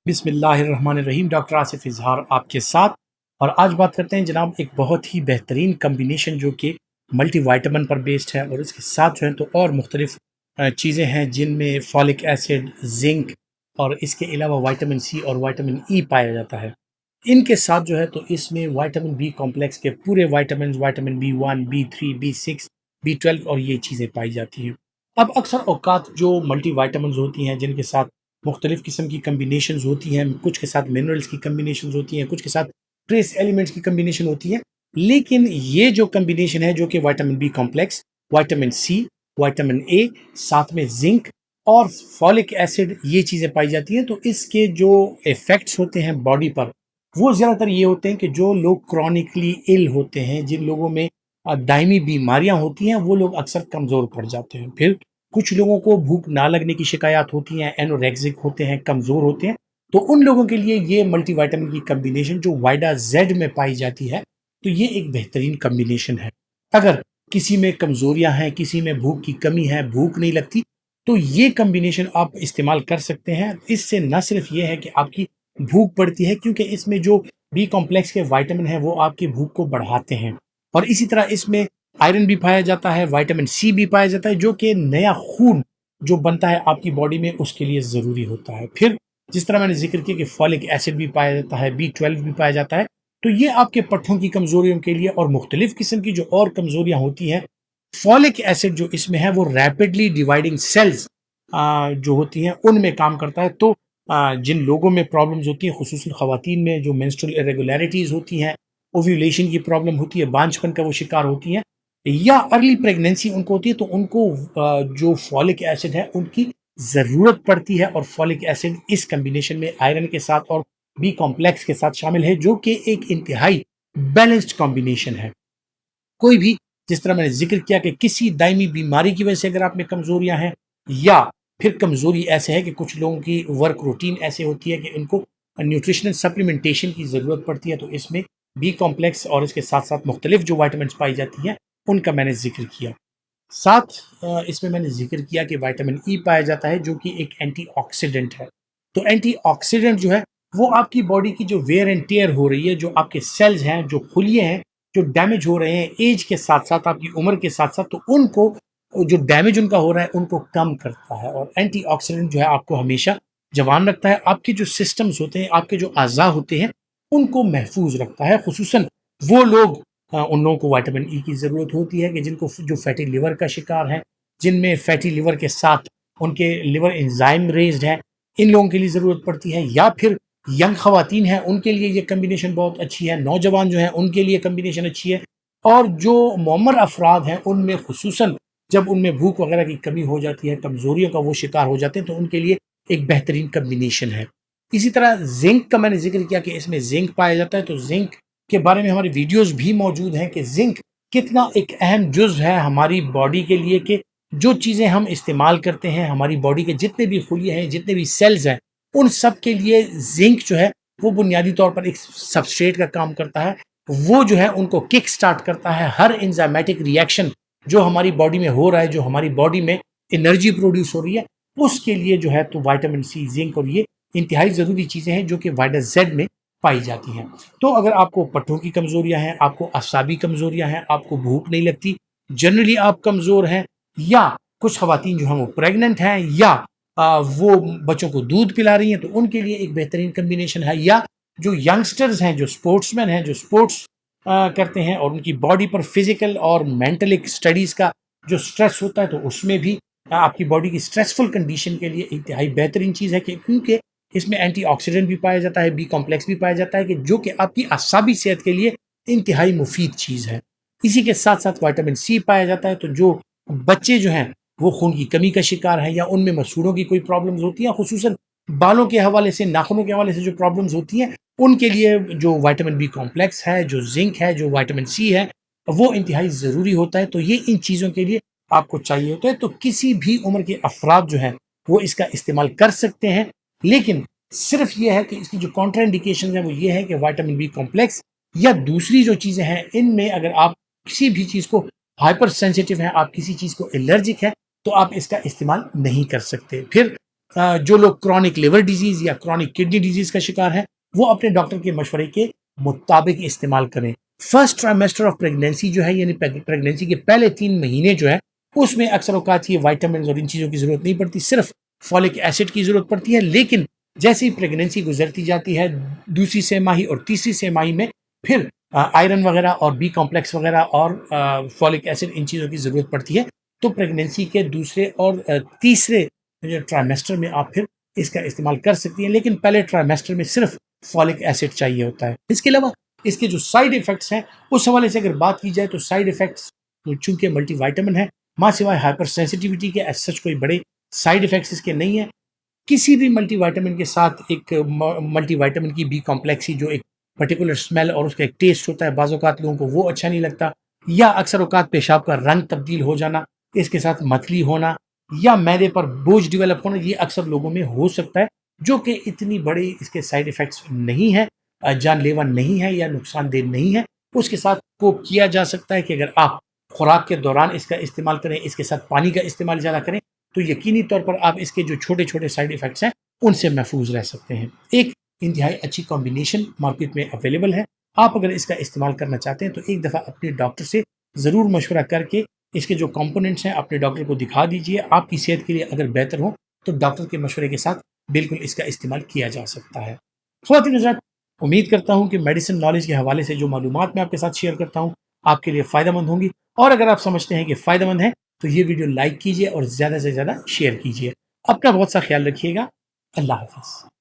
بسم اللہ الرحمن الرحیم، ڈاکٹر آصف اظہار آپ کے ساتھ، اور آج بات کرتے ہیں جناب ایک بہت ہی بہترین کمبینیشن جو کہ ملٹی وائٹامن پر بیسڈ ہے، اور اس کے ساتھ جو ہے تو اور مختلف چیزیں ہیں جن میں فولک ایسڈ، زنک اور اس کے علاوہ وائٹامن سی اور وائٹامن ای پایا جاتا ہے۔ ان کے ساتھ جو ہے تو اس میں وائٹامن بی کمپلیکس کے پورے vitamins, vitamin B1، B3، B6، B12 اور یہ چیزیں پائی جاتی ہیں۔ اب اکثر اوقات جو ملٹی وائٹامنز ہوتی ہیں جن کے ساتھ مختلف قسم کی کمبینیشنز ہوتی ہیں، کچھ کے ساتھ منرلز کی کمبینیشنز ہوتی ہیں، کچھ کے ساتھ ٹریس ایلیمنٹس کی کمبینیشن ہوتی ہے، لیکن یہ جو کمبینیشن ہے جو کہ vitamin B complex, vitamin C, vitamin A, ساتھ میں زنک اور فولک ایسڈ، یہ چیزیں پائی جاتی ہیں، تو اس کے جو ایفیکٹس ہوتے ہیں باڈی پر وہ زیادہ تر یہ ہوتے ہیں کہ جو لوگ کرونکلی ال ہوتے ہیں، جن لوگوں میں دائمی بیماریاں ہوتی ہیں، وہ لوگ اکثر کمزور پڑ جاتے ہیں۔ پھر کچھ لوگوں کو بھوک نہ لگنے کی شکایات ہوتی ہیں، اینوریگزک ہوتے ہیں، کمزور ہوتے ہیں، تو ان لوگوں کے لیے یہ ملٹی وائٹامن کی کمبینیشن جو وائڈا زیڈ میں پائی جاتی ہے، تو یہ ایک بہترین کمبینیشن ہے۔ اگر کسی میں کمزوریاں ہیں، کسی میں بھوک کی کمی ہے، بھوک نہیں لگتی، تو یہ کمبینیشن آپ استعمال کر سکتے ہیں۔ اس سے نہ صرف یہ ہے کہ آپ کی بھوک بڑھتی ہے، کیونکہ اس میں جو بی کمپلیکس کے وائٹامن ہیں وہ آپ کی بھوک کو بڑھاتے ہیں، اور اسی طرح اس میں آئرن بھی پایا جاتا ہے، وائٹامن سی بھی پایا جاتا ہے، جو کہ نیا خون جو بنتا ہے آپ کی باڈی میں اس کے لیے ضروری ہوتا ہے۔ پھر جس طرح میں نے ذکر کیا کہ فولک ایسڈ بھی پایا جاتا ہے، B12 بھی پایا جاتا ہے، تو یہ آپ کے پٹھوں کی کمزوریوں کے لیے اور مختلف قسم کی جو اور کمزوریاں ہوتی ہیں، فولک ایسڈ جو اس میں ہے وہ ریپڈلی ڈیوائڈنگ سیلز جو ہوتی ہیں ان میں کام کرتا ہے۔ تو جن لوگوں میں پرابلمز ہوتی ہیں، خصوصاً خواتین میں جو مینسٹرل irregularities ہوتی ہیں، اوویولیشن کی پرابلم ہوتی ہے، بانجھپن کا وہ شکار ہوتی ہیں، یا ارلی پریگنینسی ان کو ہوتی ہے، تو ان کو جو فولک ایسڈ ہے ان کی ضرورت پڑتی ہے، اور فولک ایسڈ اس کمبینیشن میں آئرن کے ساتھ اور بی کمپلیکس کے ساتھ شامل ہے، جو کہ ایک انتہائی بیلنسڈ کمبینیشن ہے۔ کوئی بھی، جس طرح میں نے ذکر کیا کہ کسی دائمی بیماری کی وجہ سے اگر آپ میں کمزوریاں ہیں، یا پھر کمزوری ایسے ہے کہ کچھ لوگوں کی ورک روٹین ایسے ہوتی ہے کہ ان کو نیوٹریشنل سپلیمنٹیشن کی ضرورت پڑتی ہے، تو اس میں بی کمپلیکس اور اس کے ساتھ ساتھ مختلف جو وائٹامنس پائی جاتی ہیں ان کا میں نے ذکر کیا۔ ساتھ اس میں نے ذکر کیا کہ وائٹامن ای پایا جاتا ہے جو کہ ایک اینٹی آکسیڈنٹ ہے۔ تو اینٹی آکسیڈنٹ جو ہے وہ آپ کی باڈی کی جو ویئر اینڈ ٹیئر ہو رہی ہے، جو آپ کے سیلز ہیں، جو خلیے ہیں، جو ڈیمیج ہو رہے ہیں ایج کے ساتھ ساتھ، آپ کی عمر کے ساتھ ساتھ، تو ان کو جو ڈیمیج ان کا ہو رہا ہے ان کو کم کرتا ہے، اور اینٹی آکسیڈنٹ جو ہے آپ کو ہمیشہ جوان رکھتا ہے، آپ کے جو سسٹمز ہوتے ہیں، آپ کے جو اعضاء ہوتے ہیں ان کو محفوظ رکھتا ہے۔ خصوصاً وہ لوگ، ان لوگوں کو وائٹامن ای کی ضرورت ہوتی ہے کہ جن کو جو فیٹی لیور کا شکار ہے، جن میں فیٹی لیور کے ساتھ ان کے لیور انزائم ریزڈ ہے، ان لوگوں کے لیے ضرورت پڑتی ہے، یا پھر ینگ خواتین ہیں ان کے لیے یہ کمبینیشن بہت اچھی ہے، نوجوان جو ہیں ان کے لیے کمبینیشن اچھی ہے، اور جو معمر افراد ہیں ان میں خصوصاً جب ان میں بھوک وغیرہ کی کمی ہو جاتی ہے، کمزوریوں کا وہ شکار ہو جاتے ہیں، تو ان کے لیے ایک بہترین کمبینیشن ہے۔ اسی طرح زنک کا میں نے ذکر کیا کہ اس میں زنک پایا جاتا ہے، تو زنک کے بارے میں ہماری ویڈیوز بھی موجود ہیں کہ زنک کتنا ایک اہم جزو ہے ہماری باڈی کے لیے، کہ جو چیزیں ہم استعمال کرتے ہیں، ہماری باڈی کے جتنے بھی خلیے ہیں، جتنے بھی سیلز ہیں، ان سب کے لیے زنک جو ہے وہ بنیادی طور پر ایک سبسٹریٹ کا کام کرتا ہے۔ وہ جو ہے ان کو کک سٹارٹ کرتا ہے، ہر انزائمیٹک ری ایکشن جو ہماری باڈی میں ہو رہا ہے، جو ہماری باڈی میں انرجی پروڈیوس ہو رہی ہے، اس کے لیے جو ہے تو وائٹامن سی، زنک اور یہ انتہائی ضروری چیزیں ہیں جو کہ وائٹا زیڈ میں پائی جاتی ہیں۔ تو اگر آپ کو پٹھوں کی کمزوریاں ہیں، آپ کو اعصابی کمزوریاں ہیں، آپ کو بھوک نہیں لگتی، جنرلی آپ کمزور ہیں، یا کچھ خواتین جو ہیں وہ پریگننٹ ہیں، یا وہ بچوں کو دودھ پلا رہی ہیں، تو ان کے لیے ایک بہترین کمبینیشن ہے۔ یا جو ینگسٹرز ہیں، جو سپورٹس مین ہیں، جو سپورٹس کرتے ہیں، اور ان کی باڈی پر فزیکل اور مینٹل اسٹڈیز کا جو سٹریس ہوتا ہے، تو اس میں بھی آپ کی باڈی کی سٹریسفل کنڈیشن کے لیے انتہائی بہترین چیز ہے، کہ کیونکہ اس میں اینٹی آکسیڈنٹ بھی پایا جاتا ہے، بی کمپلیکس بھی پایا جاتا ہے، کہ جو کہ آپ کی اعصابی صحت کے لیے انتہائی مفید چیز ہے۔ اسی کے ساتھ ساتھ وائٹامن سی پایا جاتا ہے، تو جو بچے جو ہیں وہ خون کی کمی کا شکار ہیں، یا ان میں مسوڑوں کی کوئی پرابلمز ہوتی ہیں، خصوصاً بالوں کے حوالے سے، ناخنوں کے حوالے سے جو پرابلمز ہوتی ہیں، ان کے لیے جو وائٹامن بی کمپلیکس ہے، جو زنک ہے، جو وائٹامن سی ہے، وہ انتہائی ضروری ہوتا ہے۔ تو یہ ان چیزوں کے لیے آپ کو چاہیے ہوتا ہے۔ تو کسی بھی عمر کے افراد جو ہیں وہ اس کا استعمال کر سکتے ہیں، لیکن صرف یہ ہے کہ اس کی جو کانٹرا انڈیکیشن ہے وہ یہ ہے کہ وائٹامن بی کمپلیکس یا دوسری جو چیزیں ہیں، ان میں اگر آپ کسی بھی چیز کو ہائپر سینسیٹیو ہیں، آپ کسی چیز کو الرجک ہے، تو آپ اس کا استعمال نہیں کر سکتے۔ پھر جو لوگ کرونک لیور ڈیزیز یا کرونک کڈنی ڈیزیز کا شکار ہے وہ اپنے ڈاکٹر کے مشورے کے مطابق استعمال کریں۔ فرسٹ ٹرائمیسٹر آف پریگنینسی جو ہے یعنی پریگنینسی کے پہلے 3 مہینے جو ہے اس میں اکثر اوقات یہ وائٹامنز اور ان چیزوں کی ضرورت نہیں پڑتی، صرف فولک ایسڈ کی ضرورت پڑتی ہے۔ لیکن جیسے ہی پریگنینسی گزرتی جاتی ہے، دوسری سہ ماہی اور تیسری سہ ماہی میں پھر آئرن وغیرہ اور بی کمپلیکس وغیرہ اور فولک ایسڈ ان چیزوں کی ضرورت پڑتی ہے۔ تو پریگنینسی کے دوسرے اور تیسرے ٹرائمیسٹر میں آپ پھر اس کا استعمال کر سکتی ہیں، لیکن پہلے ٹرائمیسٹر میں صرف فولک ایسڈ چاہیے ہوتا ہے۔ اس کے علاوہ اس کے جو سائیڈ ایفیکٹس ہیں اس حوالے سے اگر بات کی جائے تو سائیڈ ایفیکٹس چونکہ ملٹی وائٹامن ہے، ماں سوائے ہائپر سینسٹیوٹی کے ایز سچ کوئی بڑے سائیڈ ایفیکٹس اس کے نہیں ہیں۔ کسی بھی ملٹی وائٹامن کے ساتھ ایک ملٹی وائٹامن کی بی کمپلیکس جو ایک پرٹیکولر اسمیل اور اس کا ایک ٹیسٹ ہوتا ہے، بعض اوقات لوگوں کو وہ اچھا نہیں لگتا، یا اکثر اوقات پیشاب کا رنگ تبدیل ہو جانا، اس کے ساتھ متلی ہونا یا معدے پر بوجھ ڈیولپ ہونا، یہ اکثر لوگوں میں ہو سکتا ہے، جو کہ اتنی بڑی اس کے سائیڈ ایفیکٹس نہیں ہے، جان لیوا نہیں ہے یا نقصان دہ نہیں ہے۔ اس کے ساتھ کوپ کیا جا سکتا ہے کہ اگر آپ خوراک کے دوران اس کا استعمال کریں، اس کے ساتھ پانی کا استعمال زیادہ کریں، تو یقینی طور پر آپ اس کے جو چھوٹے چھوٹے سائیڈ ایفیکٹس ہیں ان سے محفوظ رہ سکتے ہیں۔ ایک انتہائی اچھی کمبینیشن مارکیٹ میں اویلیبل ہے، آپ اگر اس کا استعمال کرنا چاہتے ہیں تو ایک دفعہ اپنے ڈاکٹر سے ضرور مشورہ کر کے اس کے جو کمپوننٹس ہیں اپنے ڈاکٹر کو دکھا دیجئے۔ آپ کی صحت کے لیے اگر بہتر ہو تو ڈاکٹر کے مشورے کے ساتھ بالکل اس کا استعمال کیا جا سکتا ہے۔ خواتین حضرات، امید کرتا ہوں کہ میڈیسن نالج کے حوالے سے جو معلومات میں آپ کے ساتھ شیئر کرتا ہوں آپ کے لیے فائدہ مند ہوں گی، اور اگر آپ سمجھتے ہیں کہ فائدہ مند ہے تو یہ ویڈیو لائک کیجئے اور زیادہ سے زیادہ شیئر کیجئے۔ اپنا بہت سا خیال رکھیے گا۔ اللہ حافظ۔